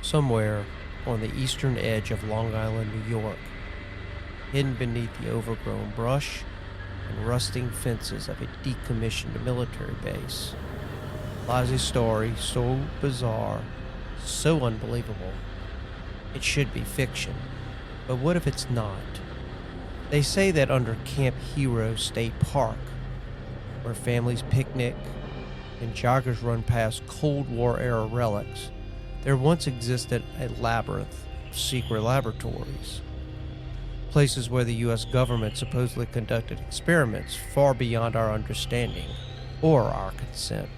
somewhere on the eastern edge of Long Island, New York, hidden beneath the overgrown brush and rusting fences of a decommissioned military base, lies a story so bizarre, so unbelievable, it should be fiction. But what if it's not? They say that under Camp Hero State Park, where families picnic and joggers run past Cold War-era relics, there once existed a labyrinth of secret laboratories. Places where the U.S. government supposedly conducted experiments far beyond our understanding or our consent.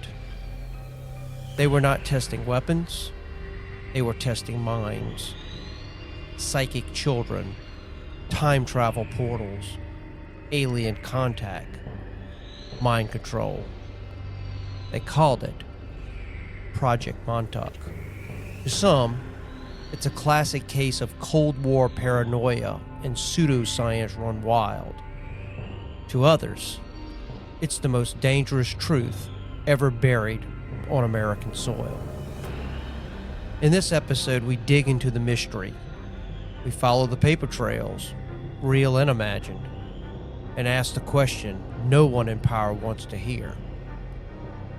They were not testing weapons, they were testing minds, psychic children, time travel portals, alien contact, mind control. They called it Project Montauk. To some, it's a classic case of Cold War paranoia and pseudoscience run wild. To others, it's the most dangerous truth ever buried on American soil. In this episode, we dig into the mystery. We follow the paper trails, real and imagined, and ask the question no one in power wants to hear.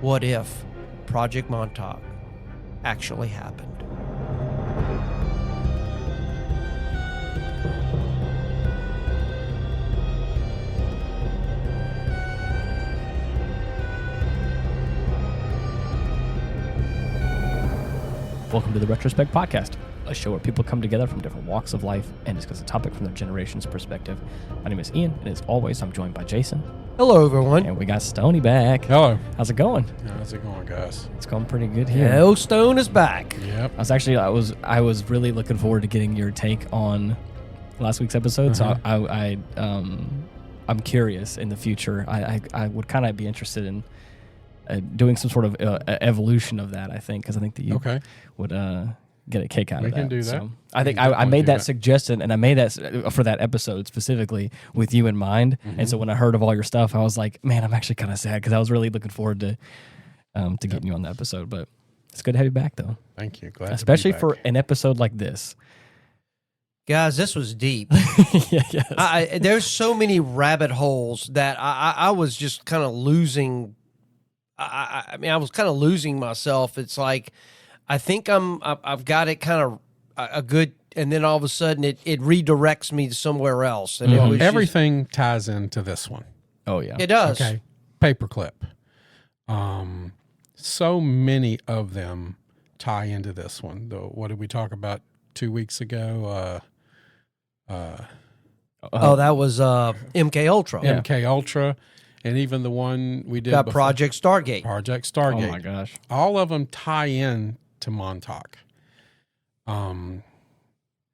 What if Project Montauk actually happened? Welcome to the Retrospect podcast, a show where people come together from different walks of life and discuss a topic from their generation's perspective. My name is Ian, and as always, I'm joined by Jason. Hello, everyone. And we got Stoney back. Hello. How's it going? How's it going, guys? It's going pretty good here. Hell, Stone is back. Yep. I was really looking forward to getting your take on last week's episode. So I'm curious in the future. I would kind of be interested in doing some sort of evolution of that. I think because I think that you would get a kick out of that. We can do that. So I think I made that suggestion, and I made that for that episode specifically with you in mind. Mm-hmm. And so when I heard of all your stuff, I was like, man, I'm actually kind of sad because I was really looking forward to getting you on the episode. But it's good to have you back, though. Thank you. Glad especially to be back. for an episode like this. Guys, this was deep. Yes. There's so many rabbit holes that I was just kind of losing. I was kind of losing myself. It's like, I think I've got it kind of a good, and then all of a sudden it redirects me to somewhere else. And well, everything ties into this one. Oh yeah, it does. Okay, paperclip. So many of them tie into this one. What did we talk about 2 weeks ago? That was MK Ultra. Yeah. MK Ultra. And even the one we did got Project Stargate. Project Stargate. Oh my gosh! All of them tie in to Montauk. And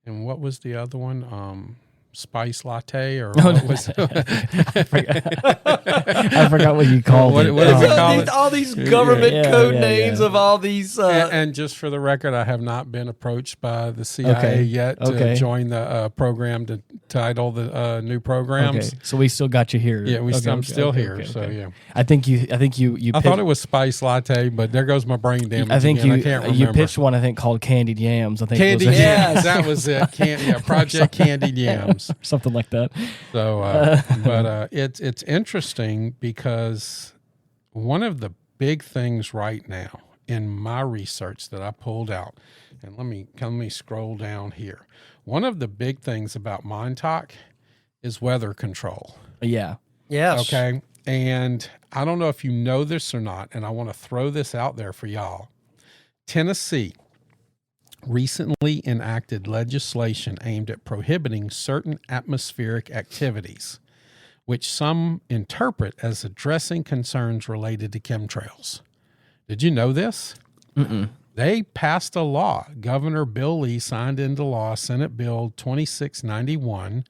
what was the other one? Spice Latte or what was it? I forgot what you called it. What is it called? All these government code names of all these. And just for the record, I have not been approached by the CIA yet to join the program to title the new programs. Okay. So we still got you here. Yeah, I'm still here. Yeah, I think you. I thought it was Spice Latte, but there goes my brain damage. I think again. I can't remember. You pitched one. I think called Candied Yams. I think Candied Yams. That was it. Project Candied Yams. Something like that. So, but it's interesting because one of the big things right now in my research that I pulled out, and let me scroll down here. One of the big things about Montauk is weather control. Yeah. Yes. Okay. And I don't know if you know this or not, and I want to throw this out there for y'all. Tennessee recently enacted legislation aimed at prohibiting certain atmospheric activities, which some interpret as addressing concerns related to chemtrails. Did you know this? Mm-mm. They passed a law. Governor Bill Lee signed into law Senate Bill 2691,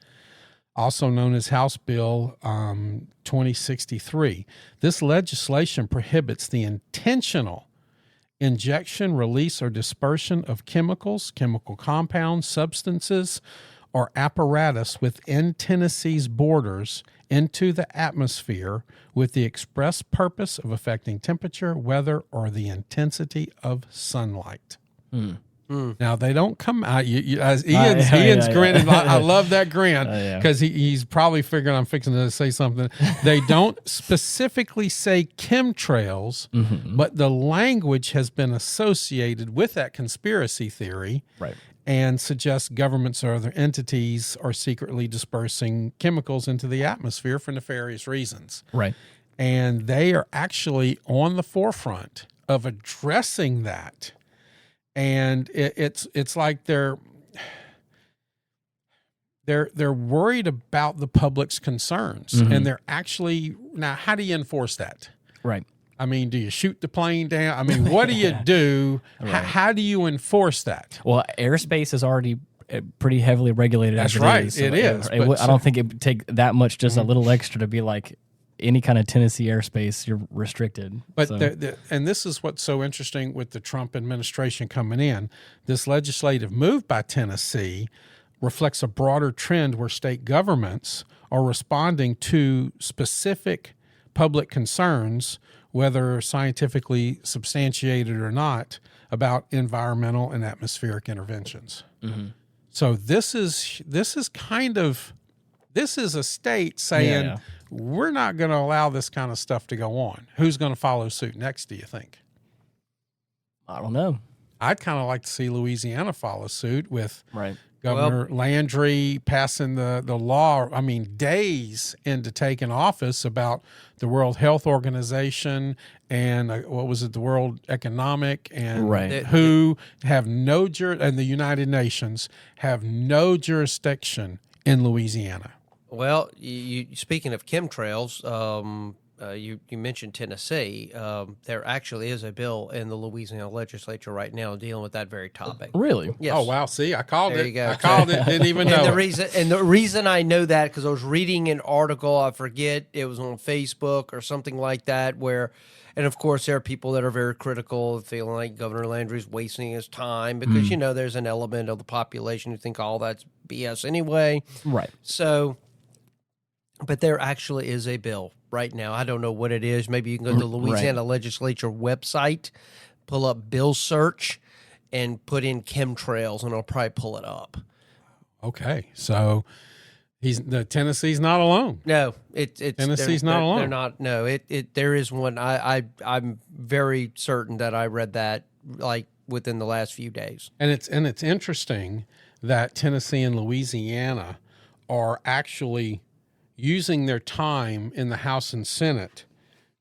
also known as House Bill 2063. This legislation prohibits the intentional injection, release, or dispersion of chemicals, chemical compounds, substances, or apparatus within Tennessee's borders into the atmosphere with the express purpose of affecting temperature, weather, or the intensity of sunlight. Now they don't come out. As Ian's grinning. I love that grin because he's probably figuring I'm fixing to say something. They don't specifically say chemtrails, but the language has been associated with that conspiracy theory, Right. and suggests governments or other entities are secretly dispersing chemicals into the atmosphere for nefarious reasons. Right. And they are actually on the forefront of addressing that. And it's like they're worried about the public's concerns, and they're actually, now how do you enforce that? Right. I mean, do you shoot the plane down? I mean, what do you do? Right. How do you enforce that? Well, airspace is already pretty heavily regulated. That's as right. Is, so it is. I don't think it would take that much, just a little extra to be like any kind of Tennessee airspace, you're restricted. But so. And this is what's so interesting with the Trump administration coming in. This legislative move by Tennessee reflects a broader trend where state governments are responding to specific public concerns, whether scientifically substantiated or not, about environmental and atmospheric interventions. So this is a state saying, we're not going to allow this kind of stuff to go on. Who's going to follow suit next, do you think? I don't know. I'd kind of like to see Louisiana follow suit with Right. Governor Landry passing the law, I mean, days into taking office, about the World Health Organization and what was it, the World Economic and WHO have no and the United Nations have no jurisdiction in Louisiana. Well, you speaking of chemtrails, you mentioned Tennessee. There actually is a bill in the Louisiana legislature right now dealing with that very topic. Really? Yes. Oh, wow. See, I called There it. you go. I called it. Didn't even know. The reason I know that, because I was reading an article, I forget, it was on Facebook or something like that, where, and of course there are people that are very critical, feeling like Governor Landry's wasting his time because, there's an element of the population who think all that's BS anyway. Right. So, but there actually is a bill right now. I don't know what it is. Maybe you can go to the Louisiana legislature website, pull up bill search, and put in chemtrails, and it'll probably pull it up. Okay, so Tennessee's not alone. No, it's Tennessee's not alone. They're not. No, there is one. I'm very certain that I read that like within the last few days. And it's interesting that Tennessee and Louisiana are actually using their time in the House and Senate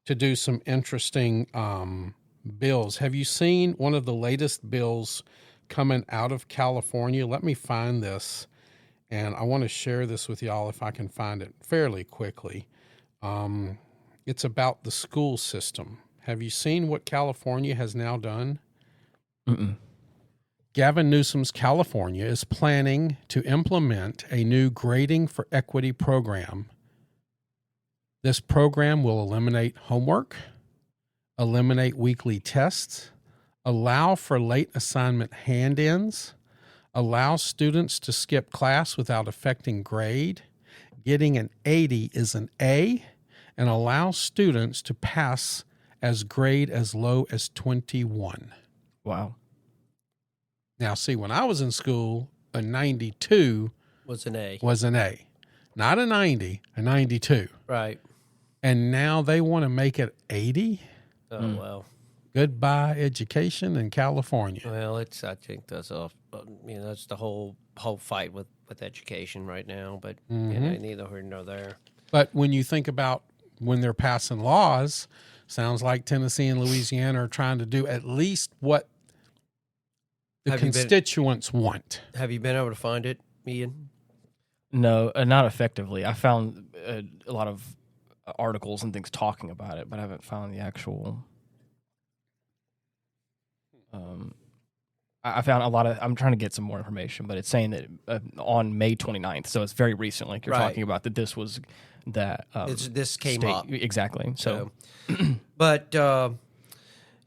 to do some interesting bills. Have you seen one of the latest bills coming out of California? Let me find this, and I want to share this with y'all if I can find it fairly quickly. It's about the school system. Have you seen what California has now done? Mm-mm. Gavin Newsom's California is planning to implement a new grading for equity program. This program will eliminate homework, eliminate weekly tests, allow for late assignment hand-ins, allow students to skip class without affecting grade, getting an 80 is an A, and allow students to pass as grade as low as 21. Wow. Now, see, when I was in school, a 92 was an A. Not a 90, a 92. Right. And now they want to make it 80? Oh, well. Goodbye education in California. Well, I think that's that's the whole fight with education right now, but neither here nor there. But when you think about when they're passing laws, sounds like Tennessee and Louisiana are trying to do at least what the constituents want. Have you been able to find it, Ian? No, not effectively. I found a lot of articles and things talking about it, but I haven't found the actual. I found a lot of. I'm trying to get some more information, but it's saying that on May 29th, so it's very recent. Like you're talking about that, this was that. This came up exactly. So, but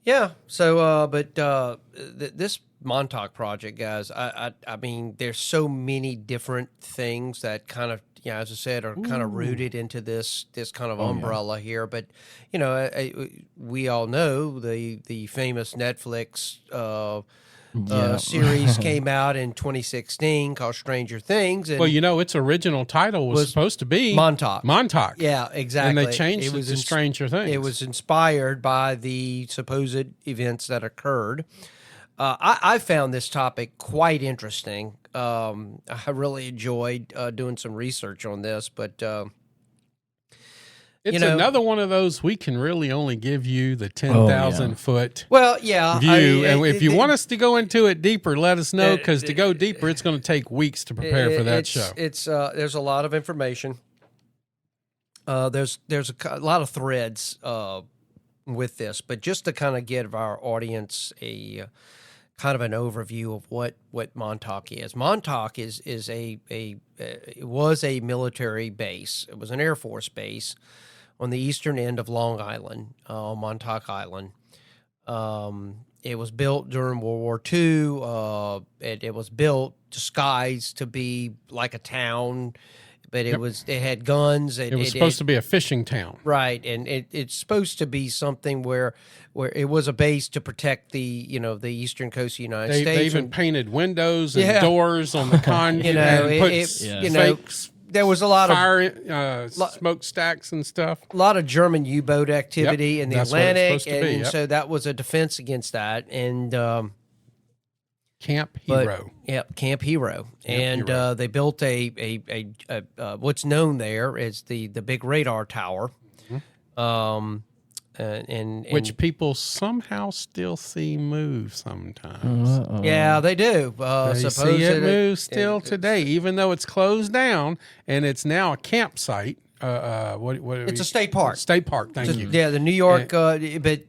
yeah. So, this Montauk Project, guys. I mean, there's so many different things that kind of, as I said, are kind of rooted into this kind of umbrella here. But we all know the famous Netflix Yeah. series came out in 2016 called Stranger Things. And Well, its original title was supposed to be Montauk. Montauk. Yeah, exactly. And they changed it to Stranger Things. It was inspired by the supposed events that occurred. I found this topic quite interesting. I really enjoyed doing some research on this, but it's another one of those we can really only give you the 10,000 foot view. And if you want us to go into it deeper, let us know, because to go deeper, it's going to take weeks to prepare for that show. There's a lot of information. There's a lot of threads with this, but just to kind of give our audience a kind of an overview of what Montauk is. Montauk was a military base. It was an Air Force base on the eastern end of Long Island, Montauk Island. It was built during World War II. It was built disguised to be like a town, but it had guns. It was supposed to be a fishing town, right? And it's supposed to be something where it was a base to protect the eastern coast of the United States. They even painted windows and doors on the there was a lot of fire, smokestacks and stuff. A lot of German U-boat activity in the Atlantic, and so that was a defense against that. And Camp Hero. Camp Hero. They built a what's known there as the big radar tower. Mm-hmm. And which people somehow still see move sometimes. Yeah, they do. They see it move still today, even though it's closed down and it's now a campsite. It's a state park. State park, thank you. Yeah, the New York, but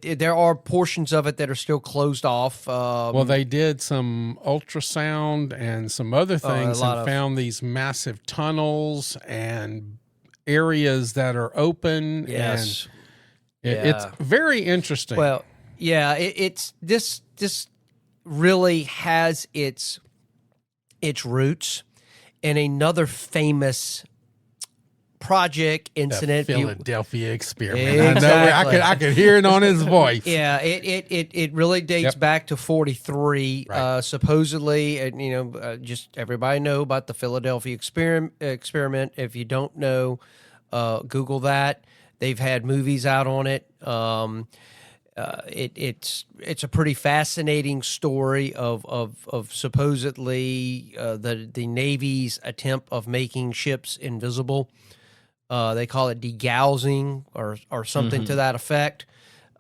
there are portions of it that are still closed off. Well, they did some ultrasound and some other things and found these massive tunnels and areas that are open. Yes. And it's very interesting. Well, yeah, it's this really has its roots in another famous project incident. The Philadelphia experiment. Exactly. I could hear it on his voice. Yeah, it really dates back to 43. Right. Supposedly, and just everybody know about the Philadelphia experiment. If you don't know, Google that. They've had movies out on it. It's a pretty fascinating story of supposedly the Navy's attempt of making ships invisible. They call it degaussing or something to that effect.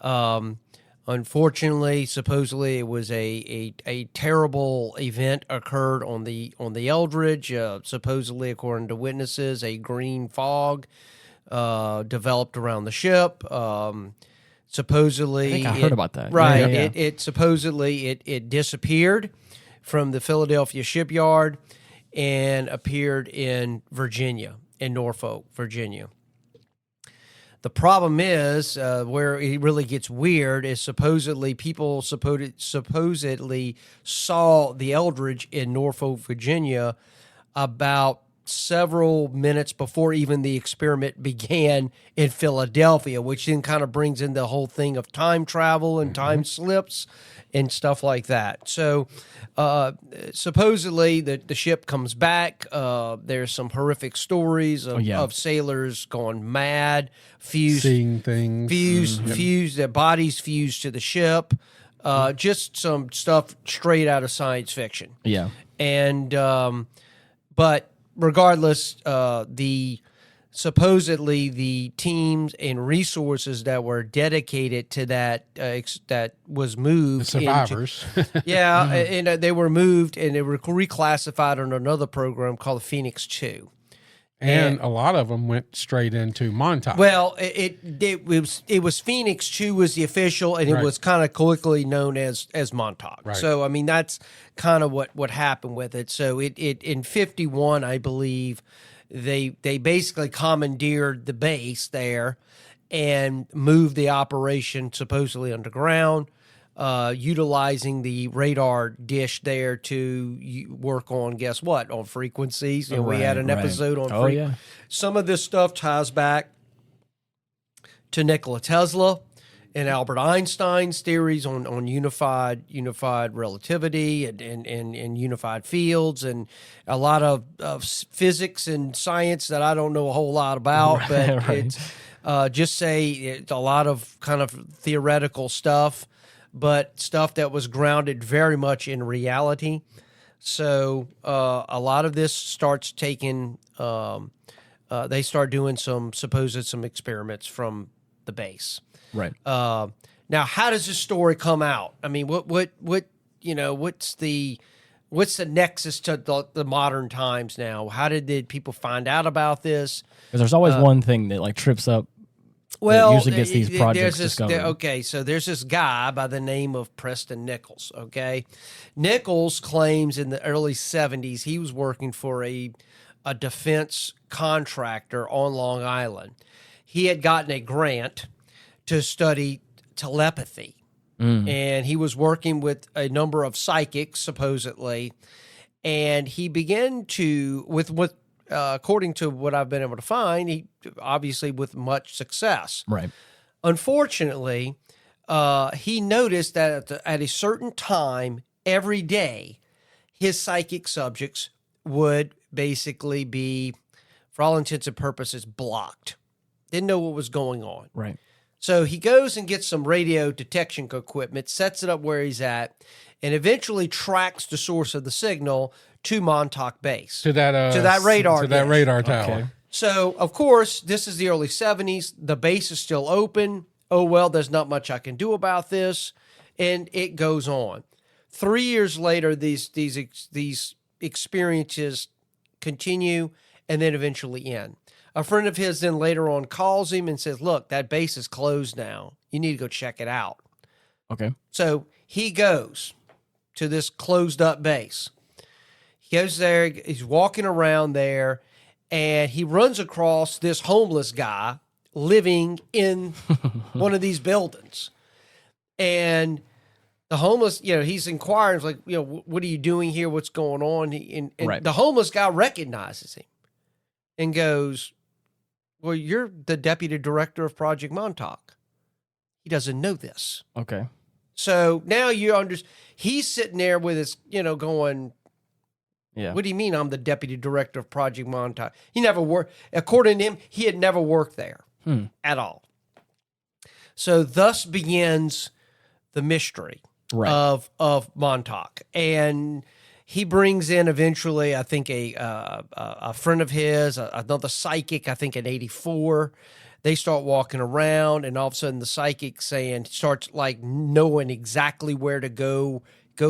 Unfortunately, supposedly it was a terrible event occurred on the Eldridge. Supposedly, according to witnesses, a green fog developed around the ship. Supposedly, I think I heard about that. Right. Yeah. It supposedly it disappeared from the Philadelphia shipyard and appeared in Virginia, in Norfolk, Virginia. The problem is where it really gets weird is supposedly people supposedly saw the Eldridge in Norfolk, Virginia about several minutes before even the experiment began in Philadelphia, which then kind of brings in the whole thing of time travel and time slips and stuff like that. So supposedly the ship comes back. There's some horrific stories of sailors going mad, seeing things, fused, their bodies fused to the ship. Just some stuff straight out of science fiction. Yeah. And but regardless, supposedly the teams and resources that were dedicated to that that was moved. The survivors. And they were moved and they were reclassified on another program called Phoenix 2. And a lot of them went straight into Montauk. Well, it was Phoenix 2 was the official, and it was kind of colloquially known as Montauk. Right. So, I mean, that's kind of what happened with it. So, it in 51, I believe, they basically commandeered the base there and moved the operation supposedly underground, utilizing the radar dish there to work on, guess what, on frequencies. We had an episode on Some of this stuff ties back to Nikola Tesla and Albert Einstein's theories on unified relativity and unified fields, and a lot of physics and science that I don't know a whole lot about, but it's just say it's a lot of kind of theoretical stuff, but stuff that was grounded very much in reality. So a lot of this starts taking. They start doing some experiments from the base. Right. Now, how does this story come out? I mean, what's the nexus to the modern times now? How did people find out about this? Because there's always one thing that like trips up. Well, usually gets these projects discovered. Okay, so there's this guy by the name of Preston Nichols. Okay, Nichols claims in the early 70s he was working for a defense contractor on Long Island. He had gotten a grant to study telepathy, and he was working with a number of psychics, supposedly, and he began to, according to what I've been able to find, he obviously with much success. Right. Unfortunately, he noticed that at a certain time every day, his psychic subjects would basically be, for all intents and purposes, blocked. Didn't know what was going on. Right. So he goes and gets some radio detection equipment, sets it up where he's at, and eventually tracks the source of the signal to Montauk Base. To that radar. To that dish. radar tower. Okay. So, of course, this is the early 70s. The base is still open. Oh, well, there's not much I can do about this. And it goes on. 3 years later, these experiences continue and then eventually end. A friend of his then later on calls him and says, look, that base is closed now. You need to go check it out. Okay. So he goes to this closed up base. He goes there, he's walking around there, and he runs across this homeless guy living in one of these buildings. And the homeless, he's inquiring, like, what are you doing here? What's going on? And right. The homeless guy recognizes him and goes, well, you're the deputy director of Project Montauk. He doesn't know this. Okay. So now he's sitting there with his, going, yeah. What do you mean I'm the deputy director of Project Montauk? He never worked, according to him, he had never worked there at all. So thus begins the mystery of Montauk. And he brings in eventually, I think, a friend of his, another psychic, I think in 84. They start walking around, and all of a sudden the psychic starts like knowing exactly where to go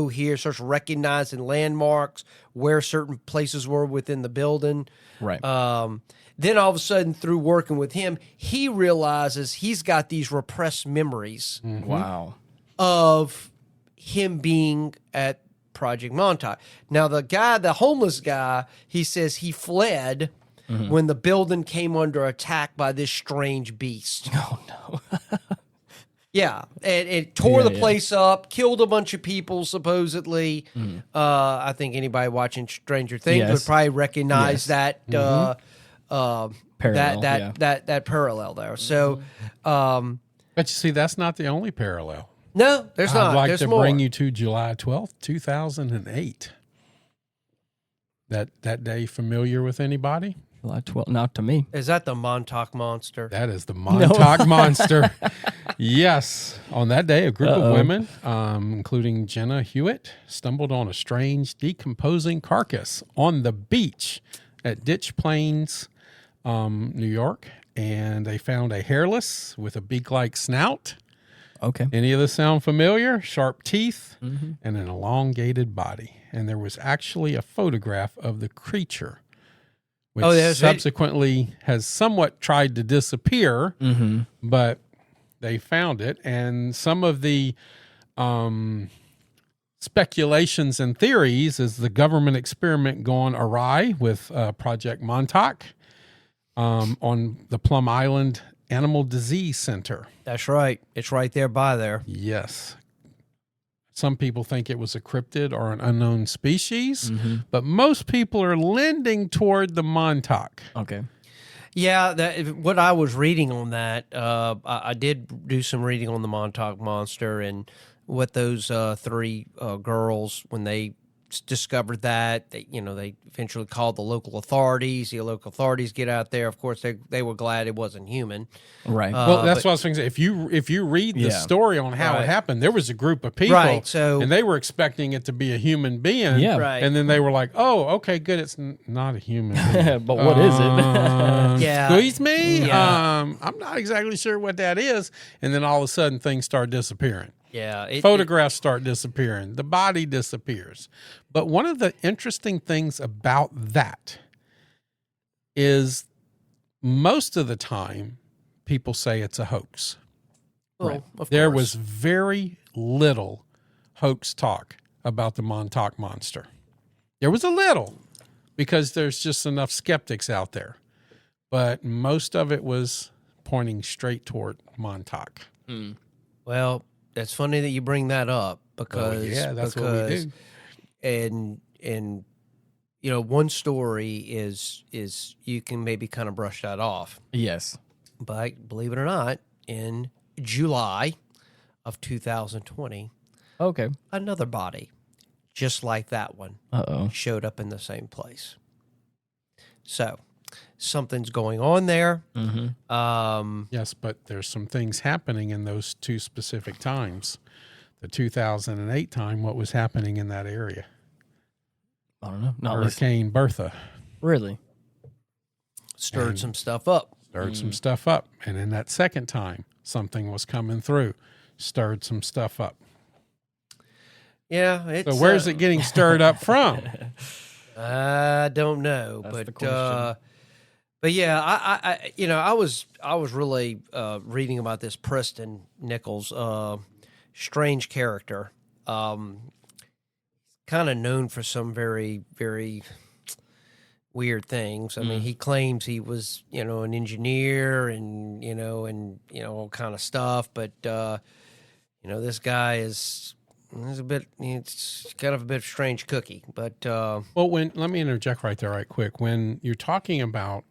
here, starts recognizing landmarks, where certain places were within the building. Right. Then all of a sudden, through working with him, he realizes he's got these repressed memories Wow. of him being at Project Montauk. Now, the homeless guy, he says he fled when the building came under attack by this strange beast. Oh, no. Yeah, and it tore the place up, killed a bunch of people, supposedly. I think anybody watching Stranger Things would probably recognize that Parallel, that parallel there. So, but you see, that's not the only parallel. no, there's not. I'd like There's to more. bring you to July 12th, 2008. That day familiar with anybody? July 12th, not to me. Is that the Montauk Monster? That is the Montauk Monster. Yes. On that day, a group of women, including Jenna Hewitt, stumbled on a strange decomposing carcass on the beach at Ditch Plains, New York. And they found a hairless with a beak-like snout. Okay. Any of this sound familiar? Sharp teeth and an elongated body. And there was actually a photograph of the creature, which subsequently has somewhat tried to disappear, but they found it. And some of the speculations and theories is the government experiment gone awry with Project Montauk on the Plum Island Animal Disease Center. That's right. It's right there by there. Yes. Some people think it was a cryptid or an unknown species, but most people are lending toward the Montauk. Okay. Yeah, what I was reading on that, I did do some reading on the Montauk Monster and what those three girls, when they discovered that, they eventually called the local authorities. The local authorities get out there. Of course, they were glad it wasn't human. Right. Well, that's what I was going to say. If you read the story on how it happened, there was a group of people, and they were expecting it to be a human being. Yeah. Right. And then they were like, "Oh, okay, good. It's not a human being." But what is it? Yeah. Squeeze me. Yeah. I'm not exactly sure what that is. And then all of a sudden, things start disappearing. Yeah. Photographs start disappearing. The body disappears. But one of the interesting things about that is most of the time people say it's a hoax. Well, of There course. was very little hoax talk about the Montauk Monster. There was a little because there's just enough skeptics out there. But most of it was pointing straight toward Montauk. Well, it's funny that you bring that up because that's what we do. And one story is you can maybe kind of brush that off. Yes. But believe it or not, in July of 2020, Okay. another body just like that one showed up in the same place. So something's going on there. Yes, but there's some things happening in those two specific times. The 2008 time, what was happening in that area? I don't know. Not Hurricane Bertha really. Stirred some stuff up. stirred some stuff up. And in that second time, something was coming through, stirred some stuff up. Yeah. It's, So where's it getting stirred up from? I don't know. That's the but question. but yeah, I was really reading about this Preston Nichols, strange character. Kind of known for some very, very weird things. I mean, he claims he was, an engineer and all kind of stuff. But this guy is it's kind of a bit of a strange cookie. But Well, let me interject right there, right quick. When you're talking about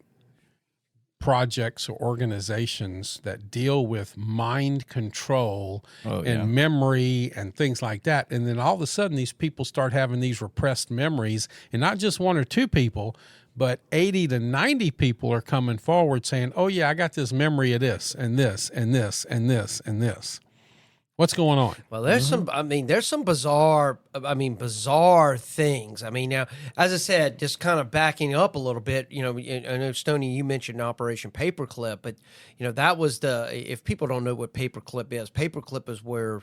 projects or organizations that deal with mind control and memory and things like that, and then all of a sudden these people start having these repressed memories, and not just one or two people, but 80 to 90 people are coming forward saying, "Oh yeah, I got this memory of this and this and this and this and this." What's going on? Well, there's some bizarre things. I mean, now, as I said, just kind of backing up a little bit, I know, Stoney, you mentioned Operation Paperclip, but, that was if people don't know what Paperclip is where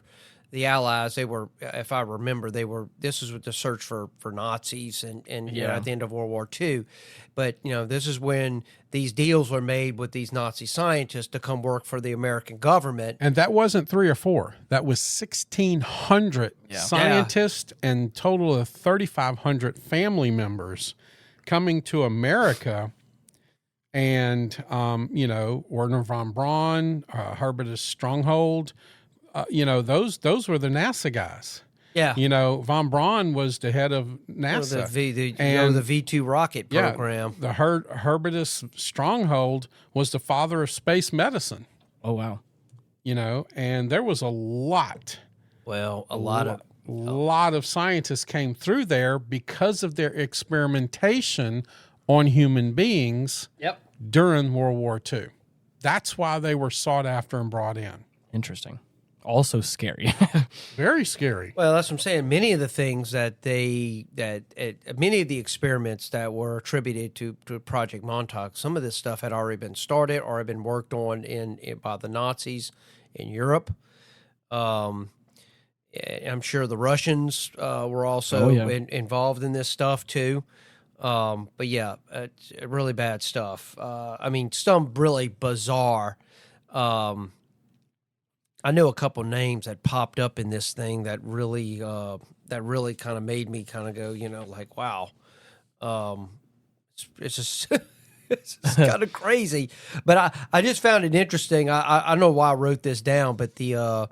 the Allies, they were, if I remember, this was with the search for Nazis and at the end of World War II. But, this is when these deals were made with these Nazi scientists to come work for the American government. And that wasn't 3 or 4. That was 1,600 scientists and total of 3,500 family members coming to America. And, Werner von Braun, Herbertus Stronghold, those were the NASA guys. Yeah. Von Braun was the head of NASA. The V2 rocket program. The Herbertus Stronghold was the father of space medicine. Oh, wow. And there was a lot. Well, a lot of scientists came through there because of their experimentation on human beings during World War II. That's why they were sought after and brought in. Interesting. Also scary. Very scary. Well, that's what I'm saying. Many of the things many of the experiments that were attributed to Project Montauk, some of this stuff had already been started or had been worked on by the Nazis in Europe. I'm sure the Russians were also involved in this stuff too. But yeah, it's really bad stuff. Some really bizarre. I know a couple names that popped up in this thing that really kind of made me kind of go, like, wow. It's just it's just kind of crazy. But I just found it interesting. I don't know why I wrote this down, but the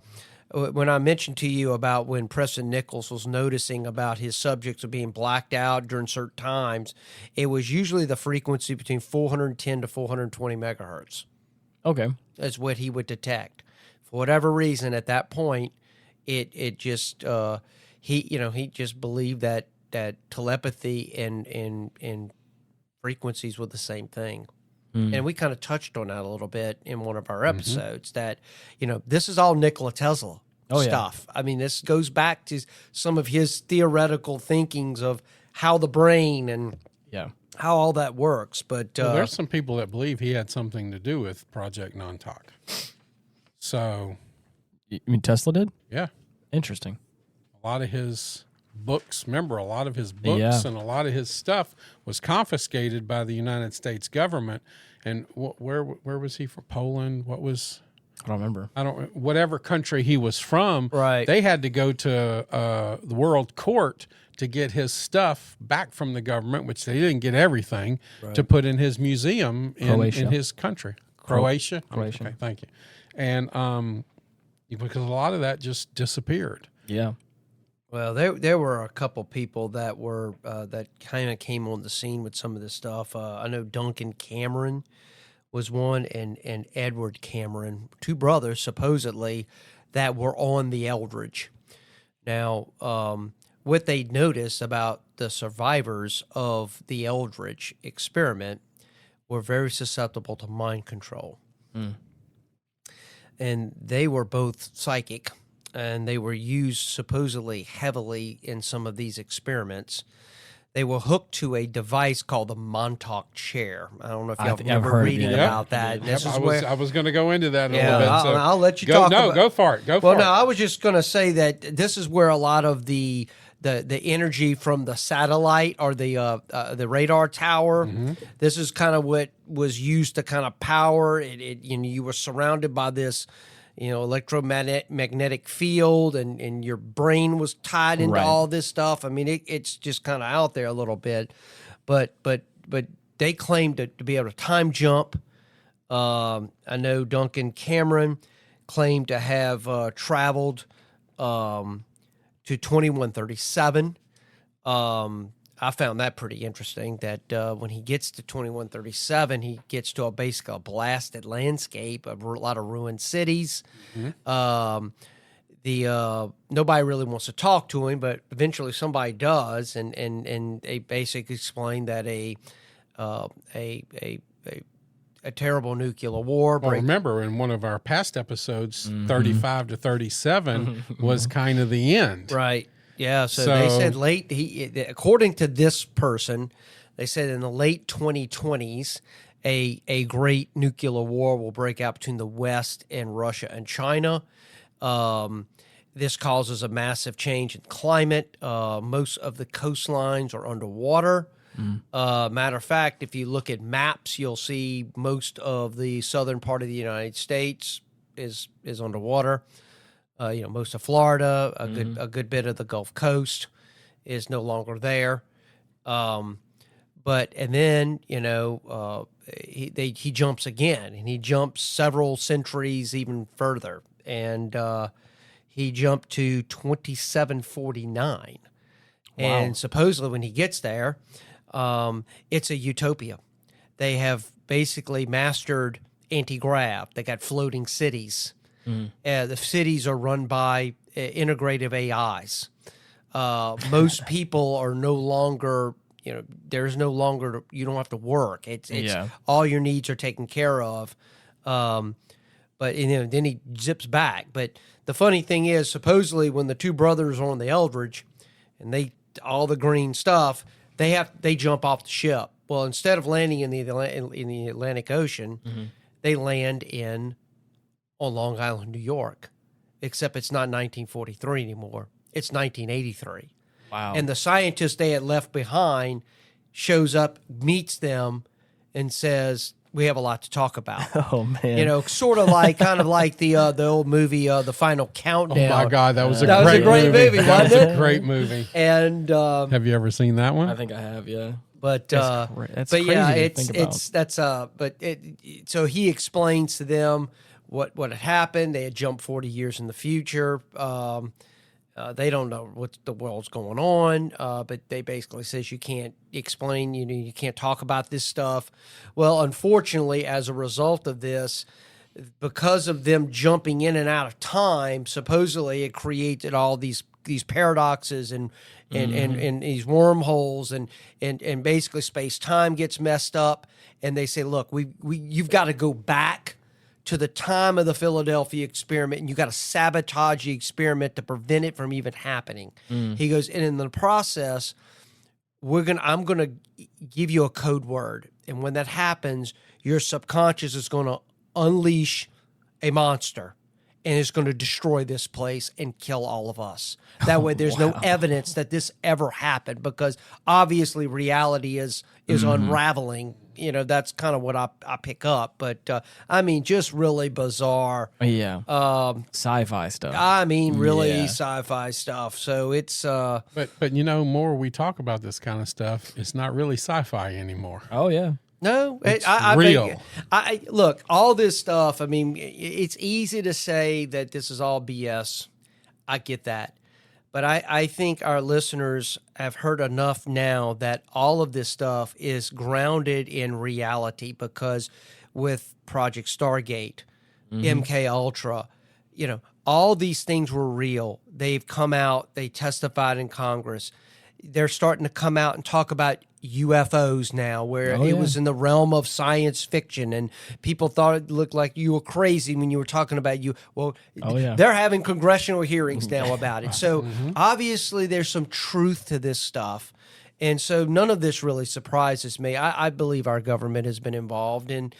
when I mentioned to you about when Preston Nichols was noticing about his subjects of being blacked out during certain times, it was usually the frequency between 410 to 420 megahertz. Okay. That's what he would detect. For whatever reason, at that point, it just he just believed that telepathy and frequencies were the same thing. And we kind of touched on that a little bit in one of our episodes that, this is all Nikola Tesla stuff. I mean, this goes back to some of his theoretical thinkings of how the brain and how all that works. But there's some people that believe he had something to do with Project Montauk. So, you mean Tesla did? Yeah. Interesting. A lot of his books, and a lot of his stuff was confiscated by the United States government. And where was he from? Poland? What was? I don't remember. Whatever country he was from. Right. They had to go to the World Court to get his stuff back from the government, which they didn't get everything, to put in his museum in his country. Croatia. Okay, thank you. And because a lot of that just disappeared. Yeah. Well, there were a couple people that were that kind of came on the scene with some of this stuff. I know Duncan Cameron was one, and Edward Cameron, two brothers supposedly that were on the Eldridge. Now, what they noticed about the survivors of the Eldridge experiment were very susceptible to mind control, and they were both psychic. And they were used supposedly heavily in some of these experiments. They were hooked to a device called the Montauk chair. I don't know if y'all remember reading about that. I was going to go into that a little bit. So I'll let you talk. Go for it. Well, no, I was just going to say that this is where a lot of the energy from the satellite or the radar tower. This is kind of what was used to kind of power it. You were surrounded by this electromagnetic field, and your brain was tied into all this stuff. I mean, it's just kind of out there a little bit, but they claim to be able to time jump. I know Duncan Cameron claimed to have traveled to 2137. I found that pretty interesting that when he gets to 2137, he gets to basically a blasted landscape, a lot of ruined cities. Nobody really wants to talk to him, but eventually somebody does, and they basically explain that a terrible nuclear war. Well, remember in one of our past episodes, 35 to 37 was kind of the end. Right. Yeah, so they said according to this person, they said in the late 2020s, a great nuclear war will break out between the West and Russia and China. This causes a massive change in climate. Most of the coastlines are underwater. Matter of fact, if you look at maps, you'll see most of the southern part of the United States is underwater. Most of Florida, a good bit of the Gulf Coast is no longer there. Then he jumps again, and he jumps several centuries even further, and he jumped to 2749. Wow. And supposedly when he gets there, it's a utopia. They have basically mastered anti-grav. They got floating cities. The cities are run by integrative AIs. Most people are no longer, there's no longer, you don't have to work. It's all your needs are taken care of. But then he zips back. But the funny thing is, supposedly when the two brothers are on the Eldridge, and all the green stuff, they jump off the ship. Well, instead of landing in the Atlantic Ocean, they land on Long Island, New York, except it's not 1943 anymore. It's 1983. Wow. And the scientist they had left behind shows up, meets them, and says, we have a lot to talk about. Oh, man. Sort of like, kind of like the old movie, The Final Countdown. Oh, my God. That was a great movie. That was a great movie. And have you ever seen that one? I think I have, yeah. But that's but crazy yeah, to think about. so he explains to them what had happened. They had jumped 40 years in the future. They don't know what the world's going on, but they basically says you can't explain, you can't talk about this stuff. Well, unfortunately, as a result of this, because of them jumping in and out of time, supposedly it created all these paradoxes and these wormholes and basically space-time gets messed up. And they say, look, you've got to go back to the time of the Philadelphia experiment, and you got to sabotage the experiment to prevent it from even happening. He goes, and in the process, I'm gonna give you a code word, and when that happens, your subconscious is going to unleash a monster, and it's going to destroy this place and kill all of us. That way, there's no evidence that this ever happened, because obviously reality is unraveling. That's kind of what I pick up. But I mean, just really bizarre. Yeah. Sci-fi stuff. I mean, really sci-fi stuff. So it's. But more we talk about this kind of stuff, it's not really sci-fi anymore. Oh yeah. No, it's real. I look, all this stuff. I mean, it's easy to say that this is all BS. I get that. But I think our listeners have heard enough now that all of this stuff is grounded in reality, because with Project Stargate, MK Ultra, all these things were real. They've come out, they testified in Congress. They're starting to come out and talk about UFOs now, where it was in the realm of science fiction, and people thought it looked like you were crazy when you were talking about you. Well, they're having congressional hearings now about it. So obviously there's some truth to this stuff. And so none of this really surprises me. I believe our government has been involved in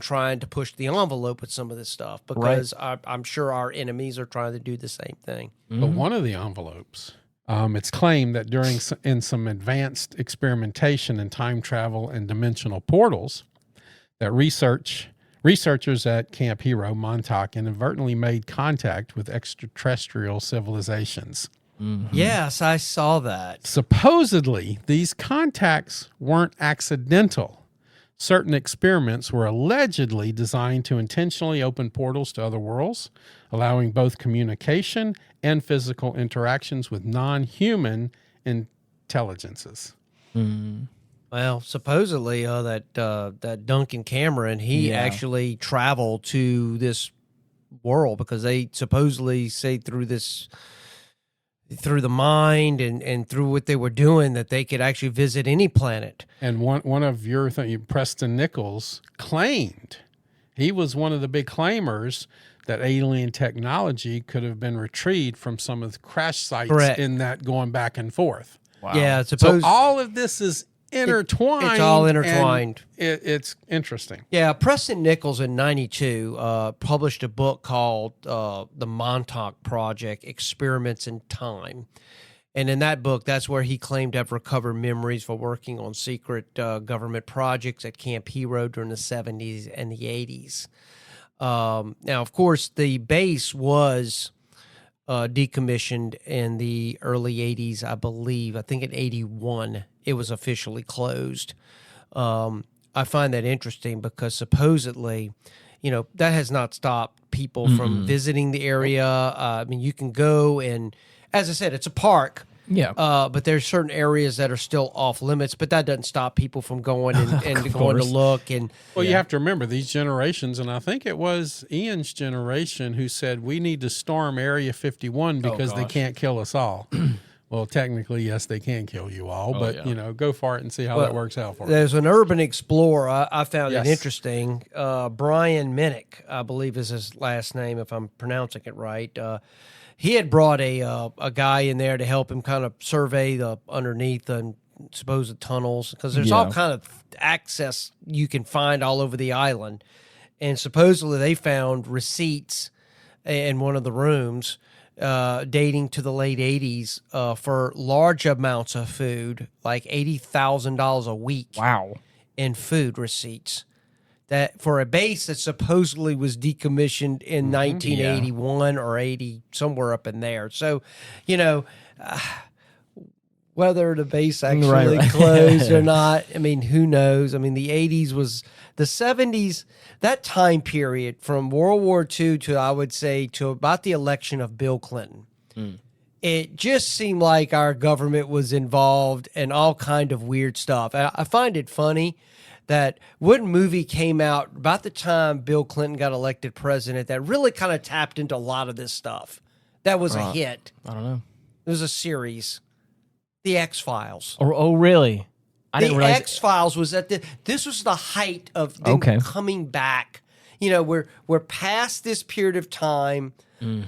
trying to push the envelope with some of this stuff, because I'm sure our enemies are trying to do the same thing. But one of the envelopes, it's claimed that in some advanced experimentation in time travel and dimensional portals, that researchers at Camp Hero, Montauk, inadvertently made contact with extraterrestrial civilizations. Yes, I saw that. Supposedly, these contacts weren't accidental. Certain experiments were allegedly designed to intentionally open portals to other worlds, allowing both communication and physical interactions with non-human intelligences. Well, supposedly that Duncan Cameron, he actually traveled to this world, because they supposedly say through the mind and through what they were doing that they could actually visit any planet. And one of your Preston Nichols, claimed, he was one of the big claimers that alien technology could have been retrieved from some of the crash sites in that going back and forth. Wow. Yeah, so all of this is intertwined. It's all intertwined. It's interesting. Yeah, Preston Nichols in '92 published a book called The Montauk Project, Experiments in Time. And in that book, that's where he claimed to have recovered memories for working on secret government projects at Camp Hero during the 70s and the 80s. Now, of course, the base was decommissioned in the early 80s, I believe. I think in 81, it was officially closed. I find that interesting because supposedly, that has not stopped people from visiting the area. I mean, you can go and, as I said, it's a park. Yeah. But there's certain areas that are still off limits, but that doesn't stop people from going and going to look. And well, you have to remember these generations, and I think it was Ian's generation who said we need to storm Area 51 because they can't kill us all. Well, technically, yes, they can kill you all, but go for it and see how that works out for you. There's an urban explorer. I found it interesting. Brian Minnick, I believe is his last name, if I'm pronouncing it right. He had brought a guy in there to help him kind of survey the underneath and supposed tunnels, because there's all kind of access you can find all over the island. And supposedly they found receipts in one of the rooms dating to the late 80s for large amounts of food, like $80,000 a week. Wow. In food receipts. That for a base that supposedly was decommissioned in 1981 or 80, somewhere up in there. So, Whether the base actually closed or not, I mean, who knows? I mean, the 80s was the 70s, that time period from World War II to, I would say, to about the election of Bill Clinton. It just seemed like our government was involved in all kind of weird stuff. I find it funny that one movie came out about the time Bill Clinton got elected president that really kind of tapped into a lot of this stuff. That was a hit. I don't know. It was a series, The X-Files. Oh, really? I didn't realize. The X-Files was this was the height of them coming back. You know, we're past this period of time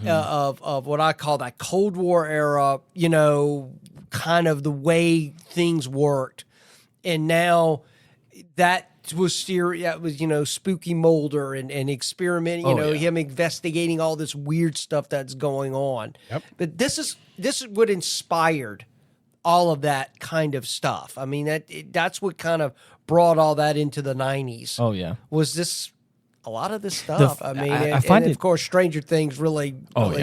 of what I call that Cold War era, you know, kind of the way things worked. And now that was, you know, Spooky Mulder and experimenting, him investigating all this weird stuff that's going on. Yep. But this is what inspired all of that kind of stuff. I mean, that's what kind of brought all that into the 90s. Oh, yeah. Was this a lot of this stuff? I mean, I find of course, Stranger Things really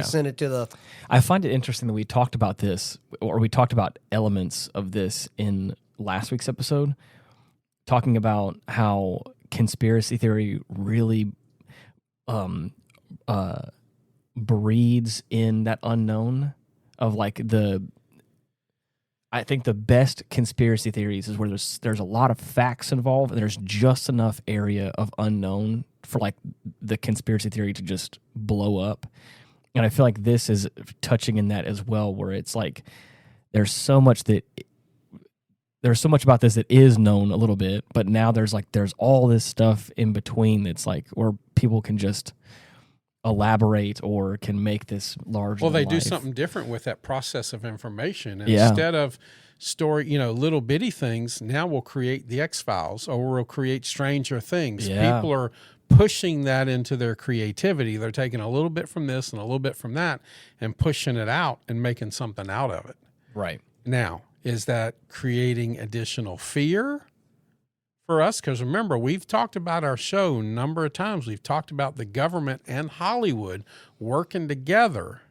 sent it to the... I find it interesting that we talked about this, or we talked about elements of this in last week's episode, talking about how conspiracy theory really breeds in that unknown of like I think the best conspiracy theories is where there's a lot of facts involved and there's just enough area of unknown for like the conspiracy theory to just blow up. And I feel like this is touching in that as well, where it's like there's so much about this that is known a little bit, but now there's all this stuff in between that's like where people can just elaborate or can make this larger. Well, they do something different with that process of information. And instead of little bitty things, now we'll create the X-Files or we'll create Stranger Things. Yeah. People are pushing that into their creativity. They're taking a little bit from this and a little bit from that and pushing it out and making something out of it. Right. Now, is that creating additional fear for us? Because remember, we've talked about our show a number of times. We've talked about the government and Hollywood working together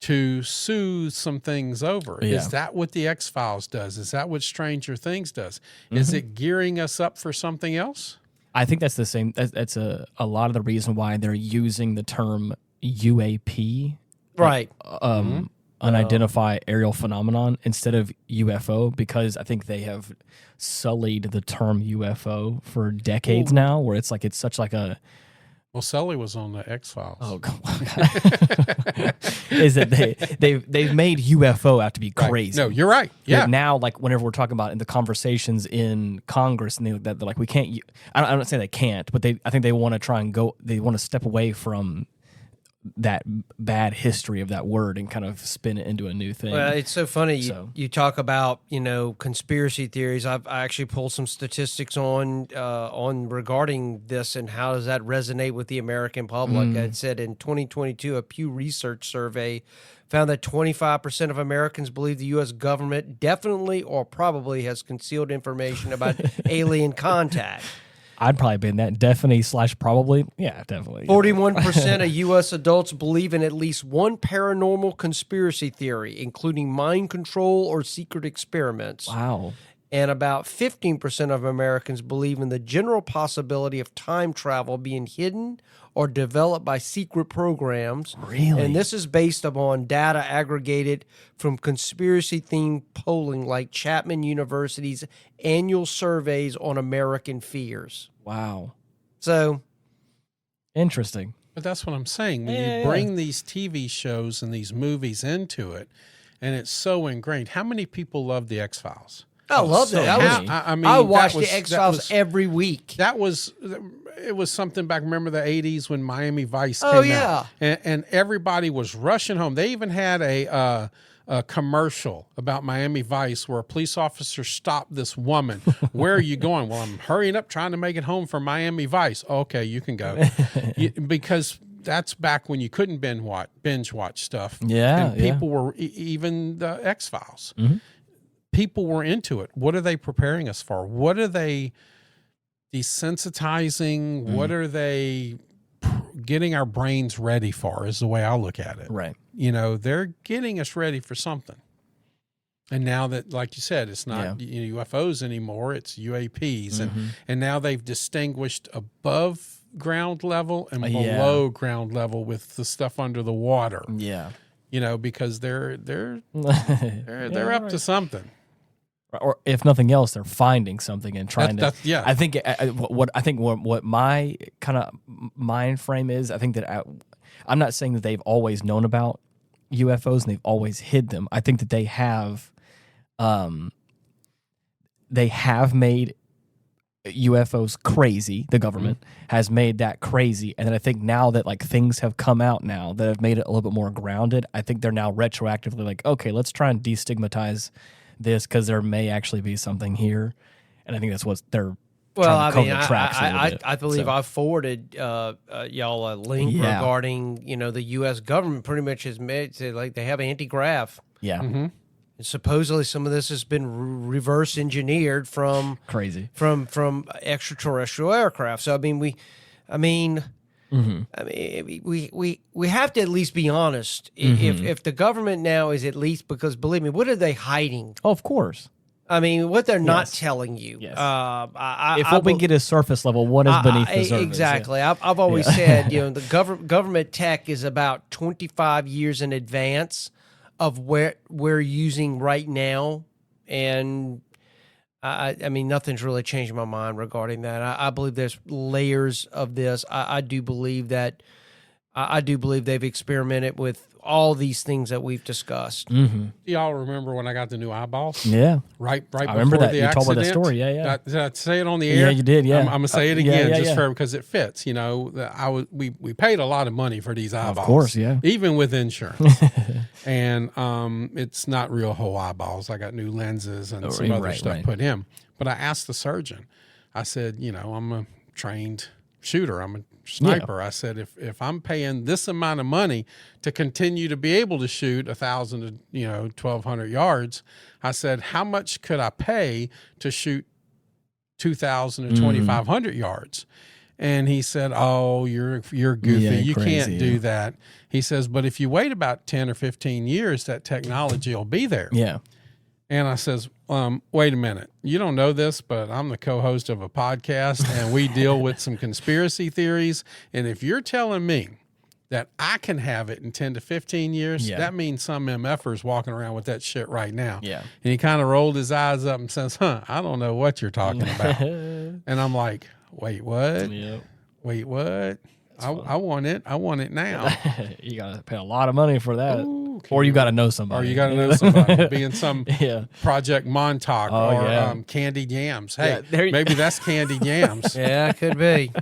to soothe some things over. Yeah. Is that what the X-Files does? Is that what Stranger Things does? Mm-hmm. Is it gearing us up for something else? I think that's the same. That's a lot of the reason why they're using the term UAP. Right. Unidentified aerial phenomenon instead of UFO, because I think they have sullied the term UFO for decades now, where it's such like a... Well, Sully was on the X-Files. Oh, God. Is that they've made UFO out to be crazy. Right. No, you're right. Yeah. But now, like, whenever we're talking about in the conversations in Congress, and they're like, we can't... I'm not saying they can't, but I think they want to try and go... They want to step away from that bad history of that word and kind of spin it into a new thing. Well, it's so funny. You talk about, conspiracy theories. I actually pulled some statistics on regarding this and how does that resonate with the American public. It said in 2022, a Pew Research survey found that 25% of Americans believe the U.S. government definitely or probably has concealed information about alien contact. I'd probably been that definitely/probably. Yeah, definitely. 41% of U.S. adults believe in at least one paranormal conspiracy theory, including mind control or secret experiments. Wow. And about 15% of Americans believe in the general possibility of time travel being hidden or developed by secret programs. Really? And this is based upon data aggregated from conspiracy-themed polling like Chapman University's annual surveys on American fears. Wow. So... interesting. But that's what I'm saying. When you bring these TV shows and these movies into it, and it's so ingrained. How many people love the X-Files? I love that. I watched the X-Files every week. It was something back, remember the 80s when Miami Vice came out? And everybody was rushing home. They even had a commercial about Miami Vice where a police officer stopped this woman. Where are you going? Well, I'm hurrying up trying to make it home from Miami Vice. Okay, you can go. Because that's back when you couldn't binge watch stuff. Yeah. And people were, even the X-Files. Mm-hmm. People were into it. What are they preparing us for? What are they desensitizing? What are they getting our brains ready for, is the way I look at it. Right. They're getting us ready for something. And now that, like you said, it's not UFOs anymore, it's UAPs. And now they've distinguished above ground level and below ground level with the stuff under the water. Yeah. Because they're up to something. Or if nothing else, they're finding something and trying to. I think what my kind of mind frame is. I think that I'm not saying that they've always known about UFOs and they've always hid them. I think that they have made UFOs crazy. The government has made that crazy, and then I think now that like things have come out now that have made it a little bit more grounded, I think they're now retroactively like, okay, let's try and destigmatize this because there may actually be something here, and I think that's what they're. Well, I believe I forwarded y'all a link regarding the U.S. government pretty much has made like they have anti-grav. Yeah. And supposedly some of this has been reverse engineered from extraterrestrial aircraft. So we have to at least be honest. If the government now is at least, because believe me, what are they hiding? Oh, of course. What they're not telling you. Yes. If what we get is surface level, what is beneath the surface? Exactly. Yeah. I've always said, the government tech is about 25 years in advance of where we're using right now, and nothing's really changed my mind regarding that. I believe there's layers of this. I do believe that. I do believe they've experimented with all these things that we've discussed. Y'all remember when I got the new eyeballs? Yeah. Right I remember before that. the You accident. told me that story. Yeah. Did I say it on the air? Yeah, you did. Yeah. I'm going to say it again because it fits. We paid a lot of money for these eyeballs. Of course, yeah. Even with insurance. And it's not real whole eyeballs. I got new lenses and some other stuff put in. But I asked the surgeon, I said, I'm a trained shooter. I'm a sniper. I said, if I'm paying this amount of money to continue to be able to shoot 1,000 to 1,200 yards, I said, how much could I pay to shoot 2,000 to 2,500 yards? And he said, oh, you're goofy. You can't do that. He says, but if you wait about 10 or 15 years, that technology will be there. Yeah. And I says, wait a minute. You don't know this, but I'm the co-host of a podcast, and we deal with some conspiracy theories. And if you're telling me that I can have it in 10 to 15 years, that means some MFers walking around with that shit right now. Yeah. And he kind of rolled his eyes up and says, I don't know what you're talking about. And I'm like, wait, what? Yep. Wait, what? I want it. I want it now. You got to pay a lot of money for that. Ooh, or you got to know somebody. Or you got to know somebody. Be in some Project Montauk or Candied Yams. Hey, maybe that's Candied Yams. Yeah, it could be.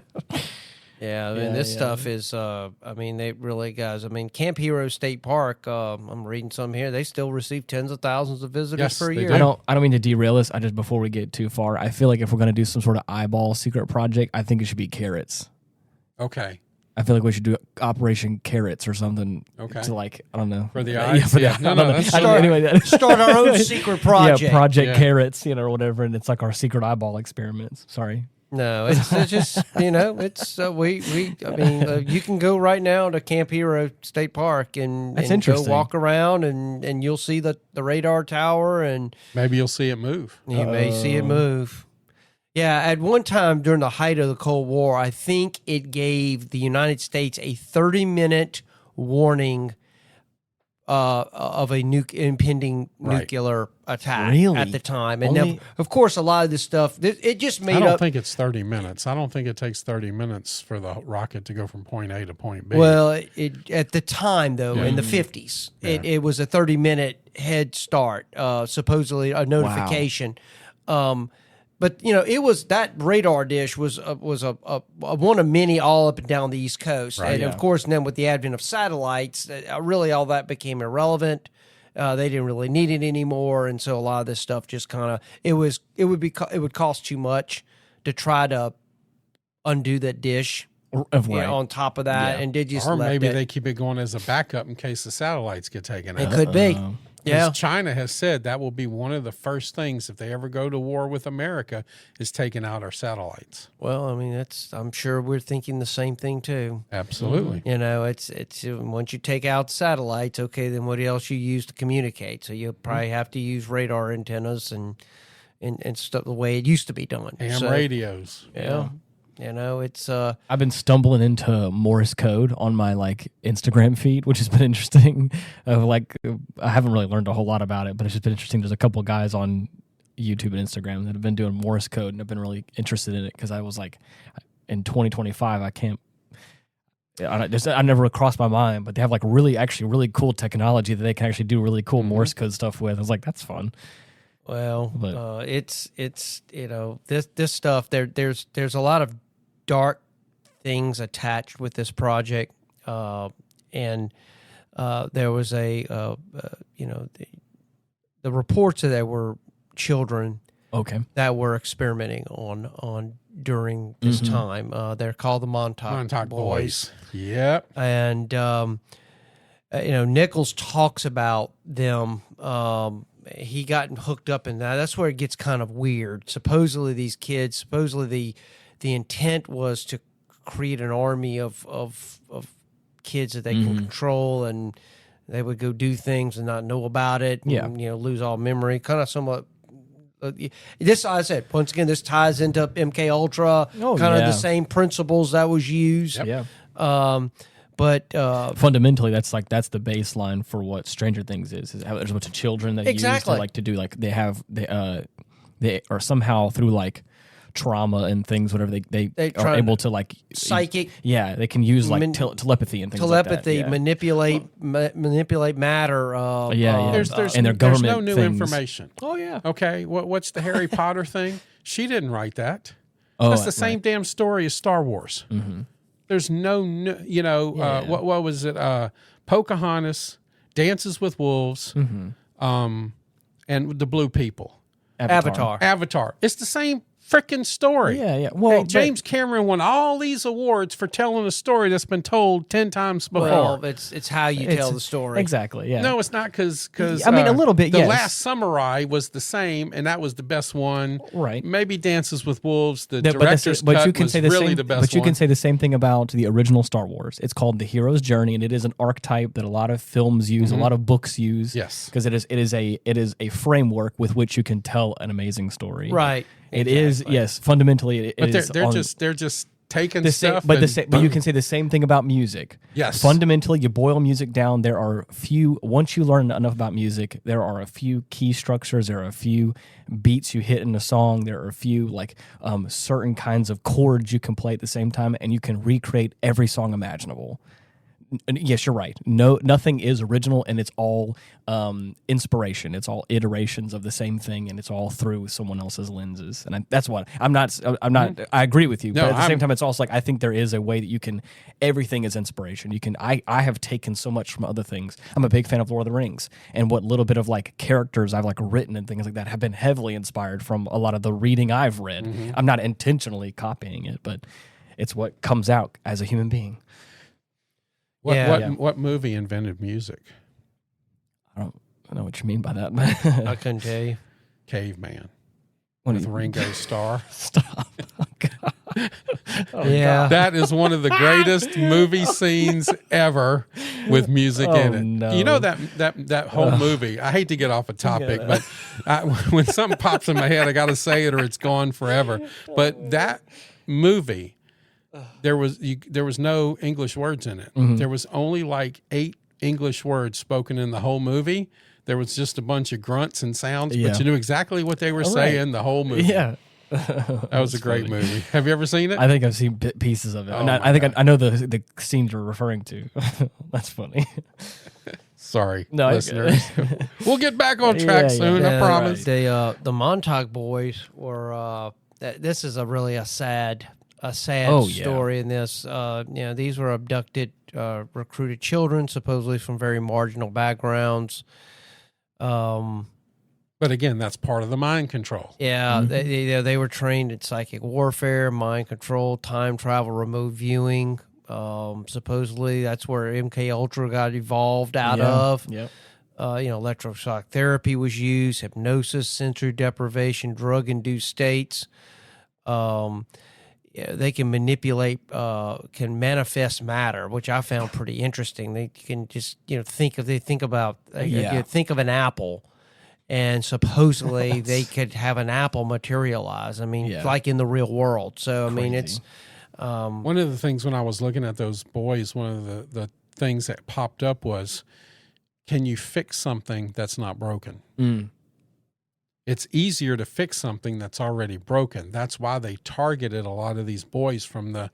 Yeah, this stuff is, they really, guys, Camp Hero State Park, I'm reading some here, they still receive tens of thousands of visitors per year. I don't mean to derail this, before we get too far, I feel like if we're going to do some sort of eyeball secret project, I think it should be carrots. Okay. I feel like we should do Operation Carrots or something. Okay. To I don't know. For the eyes? Start our own secret project. Yeah, Project Carrots, or whatever, and it's like our secret eyeball experiments. Sorry. No, it's just, you can go right now to Camp Hero State Park and go walk around and you'll see the radar tower and maybe you'll see it move. You may see it move. Yeah, at one time during the height of the Cold War, I think it gave the United States a 30-minute warning of a impending nuclear attack at the time. And now, of course, a lot of this stuff, it just made up. I don't think it's 30 minutes. I don't think it takes 30 minutes for the rocket to go from point A to point B. Well, at the time, though, in the 50s, it was a 30-minute head start, supposedly a notification. Wow. But it was that radar dish was a one of many all up and down the East Coast, and of course, then with the advent of satellites, really all that became irrelevant. They didn't really need it anymore, and so a lot of this stuff just kind of it would cost too much to try to undo that dish. On top of that, and did just or maybe they keep it going as a backup in case the satellites get taken out. It could be. Yeah. China has said that will be one of the first things if they ever go to war with America is taking out our satellites. Well, I mean, I'm sure we're thinking the same thing too. Absolutely. You know, it's once you take out satellites, okay, then what else you use to communicate? So you'll probably have to use radar antennas and stuff the way it used to be done. Ham radios. Yeah. You know, it's I've been stumbling into Morse code on my like Instagram feed, which has been interesting. I haven't really learned a whole lot about it, but it's just been interesting. There's a couple guys on YouTube and Instagram that have been doing Morse code, and I've been really interested in it because I was like, in 2025, I never crossed my mind, but they have like really cool technology that they can actually do really cool Morse code stuff with. I was like, that's fun. Well, it's you know, this stuff there's a lot of dark things attached with this project, and there was you know, the reports that there were children that were experimenting on during this time. They're called the Montauk Boys. Yep. And you know, Nichols talks about them. He got hooked up in that. That's where it gets kind of weird. Supposedly these kids, the intent was to create an army of kids that they can control, and they would go do things and not know about it. And, you know, lose all memory. Kind of somewhat. This, I said, once again, this ties into MK Ultra. Kind of the same principles that was used. Yep. Yeah. But fundamentally, that's the baseline for what Stranger Things is. There's a bunch of children that use to like to do like they are somehow through like trauma and things, whatever they are able to like psychic. Yeah, they can use like telepathy and things like that. manipulate matter. There's and their government no new things. information. Oh yeah. Okay, what's the Harry Potter thing? She didn't write that. Oh, that's the same damn story as Star Wars. Mm-hmm. There's no, you know, what was it? Pocahontas, Dances with Wolves, and the Blue People. Avatar. It's the same freaking story. Yeah. Well, James Cameron won all these awards for telling a story that's been told 10 times before. Well, it's how you tell the story. Exactly. Yeah. No, it's not because I mean, a little bit. The Last Samurai was the same, and that was the best one. Right. Maybe Dances with Wolves. The director's cut was really the best one. But you can say the same thing about the original Star Wars. It's called the hero's journey, and it is an archetype that a lot of films use, a lot of books use. Yes. Because it is a framework with which you can tell an amazing story. Right. It is, yes. Fundamentally, they're just taking stuff. But you can say the same thing about music. Yes. Fundamentally, you boil music down. There are once you learn enough about music, there are a few key structures. There are a few beats you hit in a song. There are a few like certain kinds of chords you can play at the same time, and you can recreate every song imaginable. And yes, you're right. Nothing is original, and it's all inspiration. It's all iterations of the same thing, and it's all through someone else's lenses. And that's what I'm not. I agree with you, but at the same time, it's also like I think there is a way that you can. Everything is inspiration. You can. I have taken so much from other things. I'm a big fan of Lord of the Rings, and what little bit of like characters I've like written and things like that have been heavily inspired from a lot of the reading I've read. I'm not intentionally copying it, but it's what comes out as a human being. What movie invented music? I don't know what you mean by that. I couldn't tell you. Caveman. With Ringo Starr. Stop. Oh, God. Yeah. That is one of the greatest movie scenes ever with music in it. No. You know that whole movie. I hate to get off a topic, but when something pops in my head, I got to say it or it's gone forever. But that movie, there was no English words in it. There was only like 8 English words spoken in the whole movie. There was just a bunch of grunts and sounds, but you knew exactly what they were saying the whole movie. Yeah. That was a great movie. Have you ever seen it? I think I've seen pieces of it. Oh, and I think I know the scenes you're referring to. That's funny. Sorry, no, listeners. We'll get back on track soon, I promise. The Montauk Boys were, this is a sad story in this. These were abducted, recruited children, supposedly from very marginal backgrounds. But again, that's part of the mind control. Yeah, they were trained in psychic warfare, mind control, time travel, remote viewing. Supposedly, that's where MK Ultra got evolved out of. Yep. electroshock therapy was used, hypnosis, sensory deprivation, drug-induced states. They can manipulate, can manifest matter, which I found pretty interesting. They can just, think of an apple, and supposedly they could have an apple materialize. I mean, like in the real world. So, I mean, it's one of the things when I was looking at those boys, one of the things that popped up was, can you fix something that's not broken? It's easier to fix something that's already broken. That's why they targeted a lot of these boys from the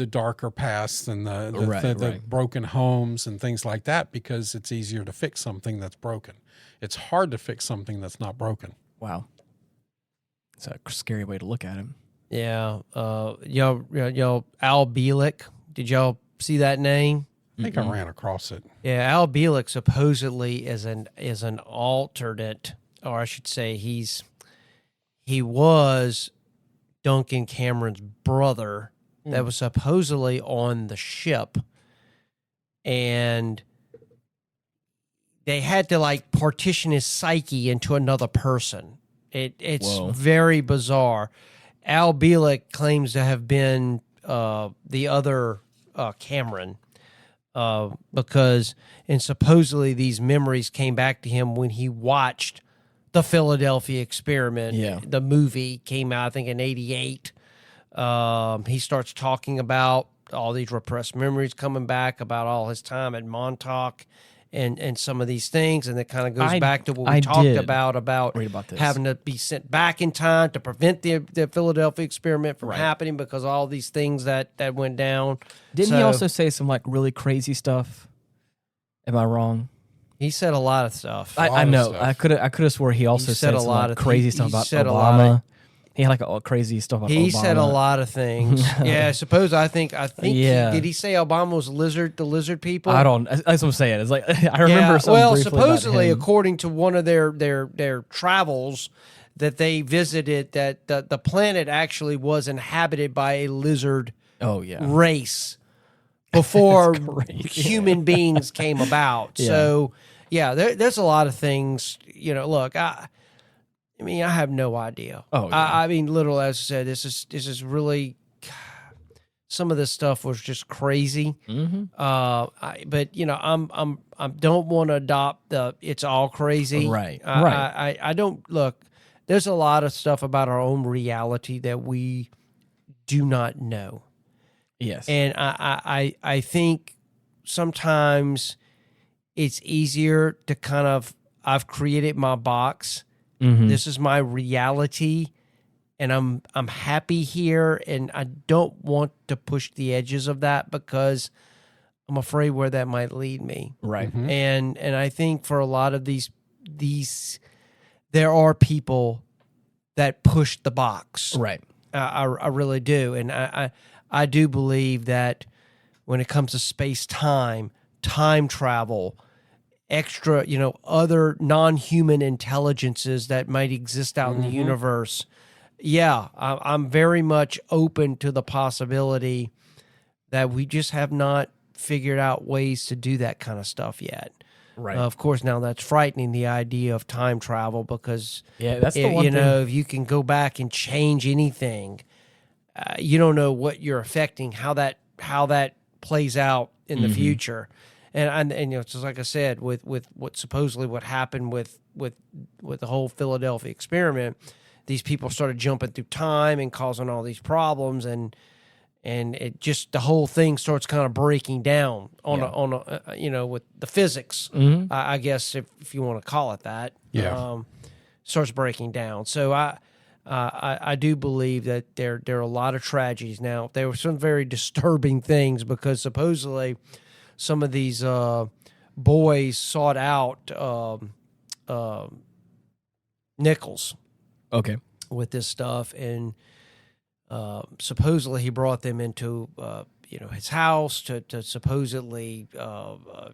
darker past and the broken homes and things like that, because it's easier to fix something that's broken. It's hard to fix something that's not broken. Wow. It's a scary way to look at him. Yeah. Y'all, Al Bielek, did y'all see that name? I think I ran across it. Yeah, Al Bielek supposedly is an alternate, or I should say he was Duncan Cameron's brother that was supposedly on the ship, and they had to partition his psyche into another person. It's very bizarre. Al Bielek claims to have been the other Cameron, because supposedly these memories came back to him when he watched the Philadelphia Experiment. Yeah. The movie came out, I think, in '88. He starts talking about all these repressed memories coming back, about all his time at Montauk and some of these things, and it kind of goes back to what we talked about having to be sent back in time to prevent the Philadelphia Experiment from happening, because all these things that went down. Didn't he also say some really crazy stuff? Am I wrong? He said a lot of stuff. I know. I could have swore he also said a lot of crazy stuff about Obama. He had a crazy stuff about Obama. He said a lot of things. Yeah, I suppose. I think. Did he say Obama was the lizard people? I don't. That's what I'm saying. It's I remember. Well, supposedly, according to one of their travels that they visited, that the planet actually was inhabited by a lizard race before human beings came about. Yeah. So, there's a lot of things. Look, I mean, I have no idea. Oh, yeah. I mean, literally, as I said, this is really, some of this stuff was just crazy. Mm-hmm. But I don't want to adopt the it's all crazy. Right. I don't look. There's a lot of stuff about our own reality that we do not know. Yes. And I think sometimes it's easier to kind of, I've created my box. Mm-hmm. This is my reality, and I'm happy here, and I don't want to push the edges of that because I'm afraid where that might lead me. Right. Mm-hmm. And I think for a lot of these there are people that push the box. Right. I really do, and I do believe that when it comes to time travel, extra, other non-human intelligences that might exist out in the universe. Yeah, I'm very much open to the possibility that we just have not figured out ways to do that kind of stuff yet. Right. Of course, now that's frightening, the idea of time travel, because that's the one thing. If you can go back and change anything, you don't know what you're affecting, how that plays out in the future. And just like I said, with what supposedly what happened with the whole Philadelphia Experiment, these people started jumping through time and causing all these problems, and it just, the whole thing starts kind of breaking down on a with the physics, I guess if you want to call it that. Yeah. Starts breaking down. So I do believe that there are a lot of tragedies. Now, there were some very disturbing things, because supposedly some of these boys sought out Nichols. Okay. With this stuff, and supposedly he brought them into his house to supposedly to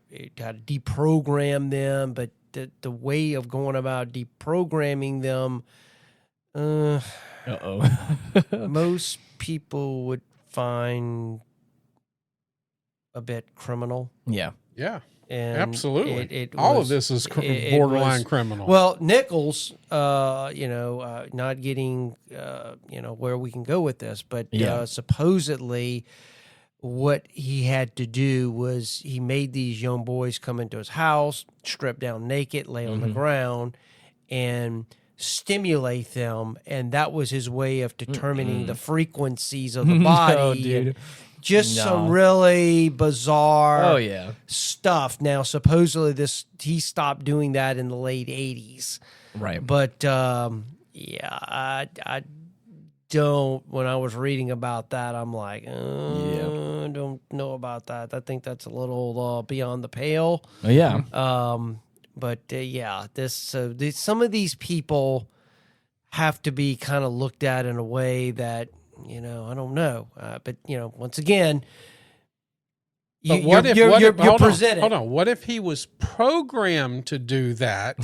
deprogram them, but the way of going about deprogramming them, most people would find a bit criminal. Yeah. Yeah. And Absolutely. All of this is borderline criminal. Well, Nichols, not getting, where we can go with this, but supposedly what he had to do was he made these young boys come into his house, strip down naked, lay on the ground, and stimulate them. And that was his way of determining the frequencies of the body. No, dude. Just some really bizarre yeah. stuff. Now, supposedly he stopped doing that in the late 80s. Right. But, I don't, when I was reading about that, I'm like, I don't know about that. I think that's a little beyond the pale. Oh, yeah. Some of these people have to be kind of looked at in a way that, I don't know. But once again, you're presented. Hold on. What if he was programmed to do that,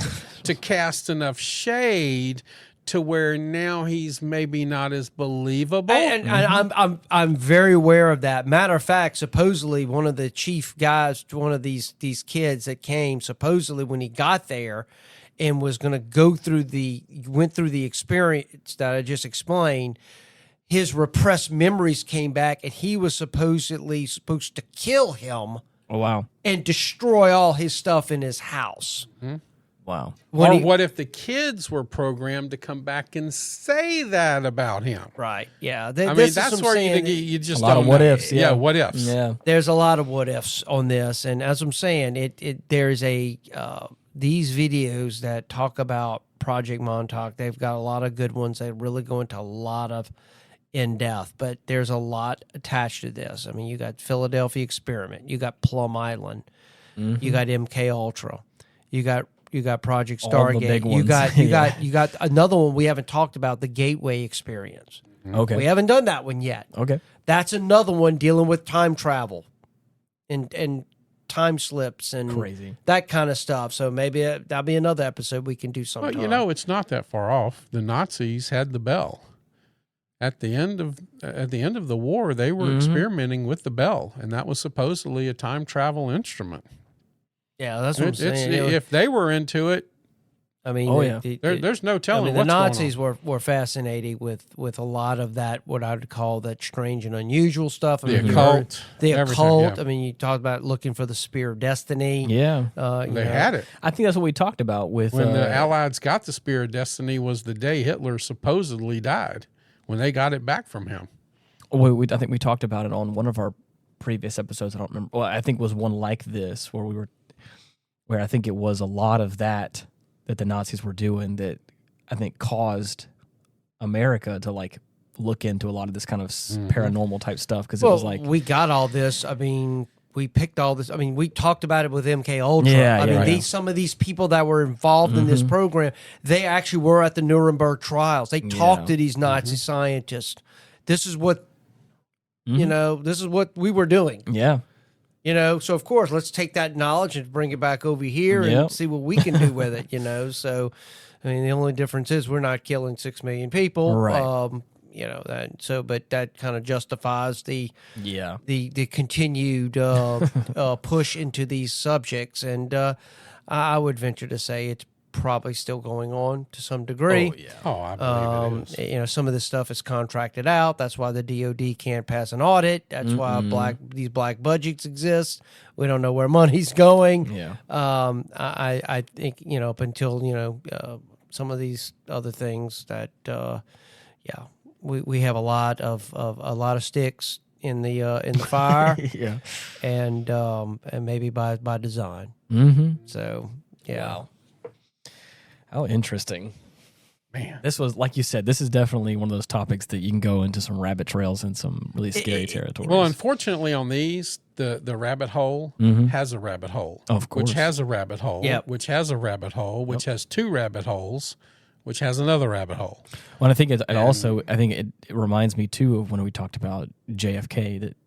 to cast enough shade to where now he's maybe not as believable? And I'm very aware of that. Matter of fact, supposedly one of the chief guys, one of these kids that came, supposedly when he got there and was going to went through the experience that I just explained, his repressed memories came back, and he was supposed to kill him. Oh, wow. And destroy all his stuff in his house. Mm-hmm. Wow. What if the kids were programmed to come back and say that about him? Right. Yeah. That's where you just a lot of what ifs. Yeah. What ifs. Yeah. There's a lot of what ifs on this, and as I'm saying, there's these videos that talk about Project Montauk. They've got a lot of good ones. They really go into a lot of in depth, but there's a lot attached to this. I mean, you got Philadelphia Experiment, you got Plum Island, you got MK Ultra, you got Project Stargate, you got another one we haven't talked about, the Gateway Experience. Okay, we haven't done that one yet. Okay, that's another one dealing with time travel and time slips and crazy that kind of stuff. So maybe that'll be another episode we can do sometime. Well, it's not that far off. The Nazis had the bell. At the end of the war, they were experimenting with the bell, and that was supposedly a time travel instrument. Yeah, that's what I'm saying. If they were into it, I mean, there's no telling. The Nazis were fascinated with a lot of that, what I would call that strange and unusual stuff. The occult. Yeah. I mean, you talked about looking for the Spear of Destiny. Yeah. They had it. I think that's what we talked about with... When the Allies got the Spear of Destiny was the day Hitler supposedly died, when they got it back from him. I think we talked about it on one of our previous episodes. I don't remember. Well, I think it was one like this where I think it was a lot of that the Nazis were doing that I think caused America to look into a lot of this kind of paranormal type stuff, because it was like, we got all this. I mean, we picked all this. I mean, we talked about it with MK Ultra. Some of these people that were involved in this program, they actually were at the Nuremberg trials. They talked to these Nazi scientists. This is what this is what we were doing. Yeah. So of course, let's take that knowledge and bring it back over here and see what we can do with it. So, I mean, the only difference is we're not killing 6 million people, right? But that kind of justifies the continued push into these subjects, and I would venture to say it's probably still going on to some degree. I believe it is. Some of this stuff is contracted out. That's why the DOD can't pass an audit. That's why these black budgets exist. We don't know where money's going. Yeah. I think up until some of these other things that we have a lot of sticks in the fire. Yeah. And maybe by design. So Wow. How interesting. Man. This was, like you said, this is definitely one of those topics that you can go into some rabbit trails and some really scary territories. Well, unfortunately on these, the rabbit hole has a rabbit hole. Of course. Which has a rabbit hole. Yep. Which has a rabbit hole. Which has 2 rabbit holes. Which has another rabbit hole. Well, I think it reminds me too of when we talked about JFK, that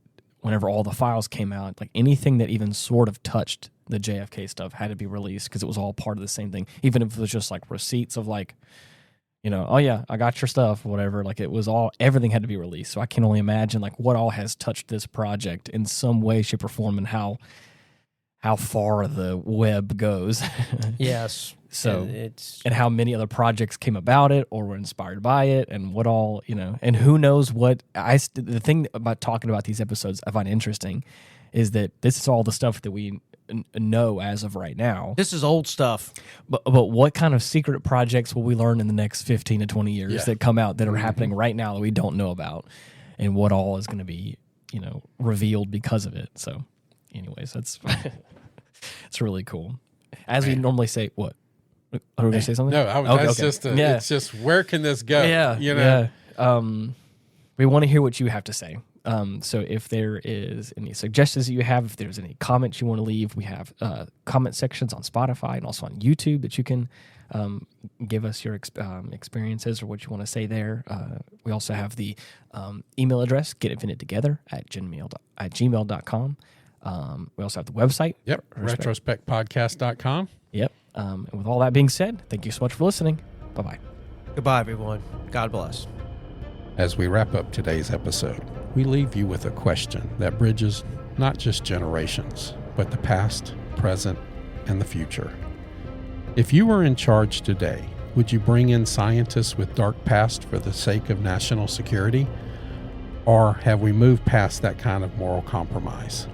whenever all the files came out, like anything that even sort of touched the JFK stuff had to be released, because it was all part of the same thing. Even if it was just like receipts of oh yeah, I got your stuff, whatever. Like it was everything had to be released. So I can only imagine what all has touched this project in some way, shape, or form, and how how far the web goes. Yes. So And it's and how many other projects came about it or were inspired by it, and what all, and who knows what. The thing about talking about these episodes I find interesting is that this is all the stuff that we know as of right now. this is old stuff. But what kind of secret projects will we learn in the next 15 to 20 years that come out that are happening right now that we don't know about, and what all is going to be, revealed because of it. So anyways, that's it's really cool. As we normally say, what? Are we going to say something? No, that's just it's just, where can this go? Yeah. We want to hear what you have to say. So if there is any suggestions that you have, if there's any comments you want to leave, we have comment sections on Spotify and also on YouTube that you can give us your experiences or what you want to say there. We also have the email address, getoffendedtogether@gmail.com. We also have the website. Yep, retrospectpodcast.com. Yep. And with all that being said, thank you so much for listening. Bye-bye. Goodbye, everyone. God bless. As we wrap up today's episode, we leave you with a question that bridges not just generations, but the past, present, and the future. If you were in charge today, would you bring in scientists with dark past for the sake of national security? Or have we moved past that kind of moral compromise?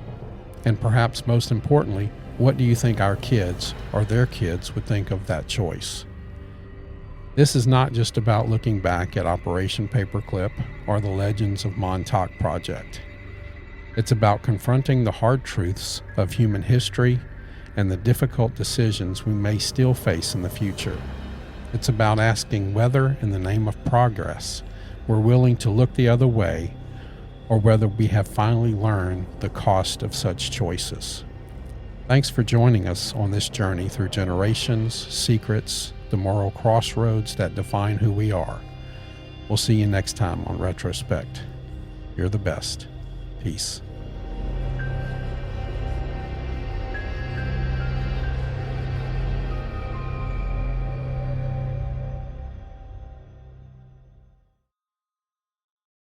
And perhaps most importantly, what do you think our kids or their kids would think of that choice? This is not just about looking back at Operation Paperclip or the legends of Montauk Project. It's about confronting the hard truths of human history and the difficult decisions we may still face in the future. It's about asking whether, in the name of progress, we're willing to look the other way, or whether we have finally learned the cost of such choices. Thanks for joining us on this journey through generations, secrets, the moral crossroads that define who we are. We'll see you next time on Retrospect. You're the best. Peace.